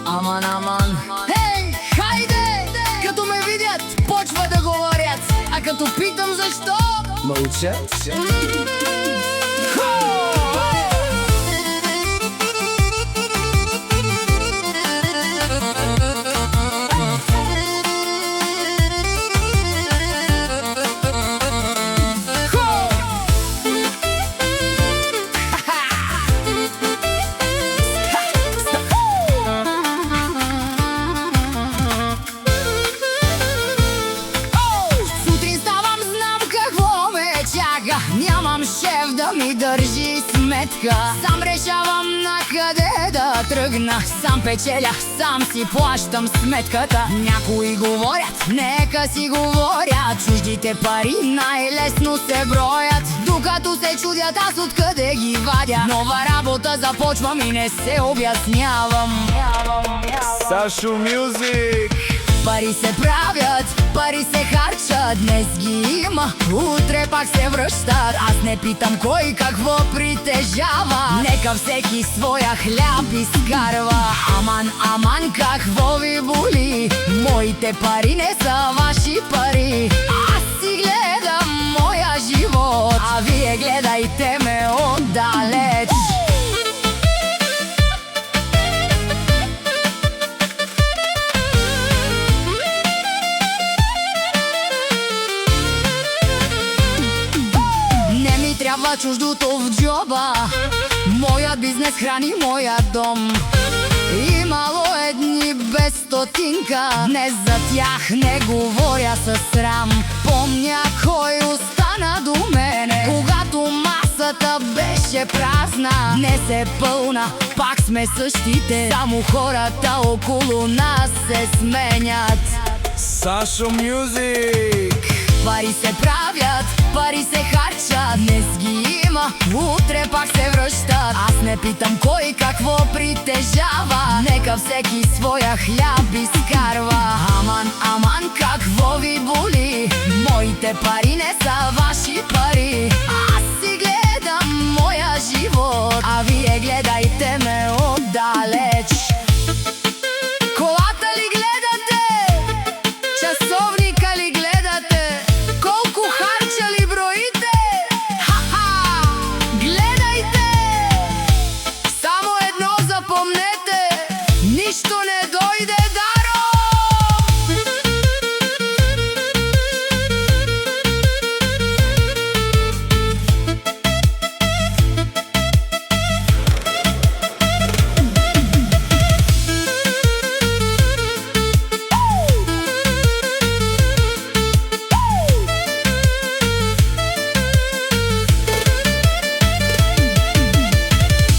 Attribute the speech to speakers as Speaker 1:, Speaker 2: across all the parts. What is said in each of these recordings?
Speaker 1: Аман, аман. Хей, хайде! Като ме видят, почва да говорят, а като питам защо,
Speaker 2: мълчат.
Speaker 1: Нямам шеф да ми държи сметка. Сам решавам на къде да тръгна. Сам печеля, сам си плащам сметката. Някои говорят, нека си говорят. Чуждите пари най-лесно се броят. Докато се чудят аз откъде ги вадя. Нова работа започвам и не се обяснявам.
Speaker 2: Сашо Мюзик.
Speaker 1: Пари се правят, пари се харчат. Днес ги има, утре пак се връщат. Аз не питам кой какво притежава. Нека всеки своя хляб изкарва. Аман, аман, какво ви боли? Моите пари не са ваши пари. Аз си гледам моя живот, а вие гледайте ме отдалеч. Трябва чуждото в джоба. Моят бизнес храни моя дом. Имало едни без стотинка. Днес за тях не говоря със срам. Помня кой остана до мене, когато масата беше празна. Днес е пълна, пак сме същите. Само хората около нас се сменят.
Speaker 2: Сашо Мюзик.
Speaker 1: Пари се правят, пари се харчат. Днес ги има, утре пак се връщат. Аз не питам кой какво притежава. Нека всеки своя хляб изкарва. Аман, аман, какво ви боли? Моите пари не са ваши пари. Аз си гледам моя живот, а вие гледайте ме отдалеч. Колата ли гледате? Часовника ли гледате? Колко харча ли броите? Ха-ха! Гледайте! Само едно запомнете: нищо не дойде даром!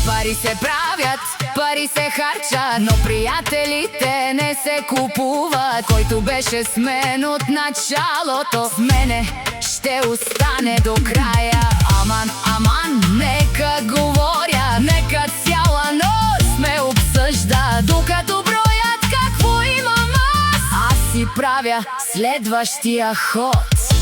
Speaker 1: Пари се правят, пари се харчат, но приятелите не се купуват. Който беше с мен от началото, с мене ще остане до края. Аман, аман, нека говоря, нека цяла нощ ме обсъжда, докато броят какво имам аз. Аз си правя следващия ход.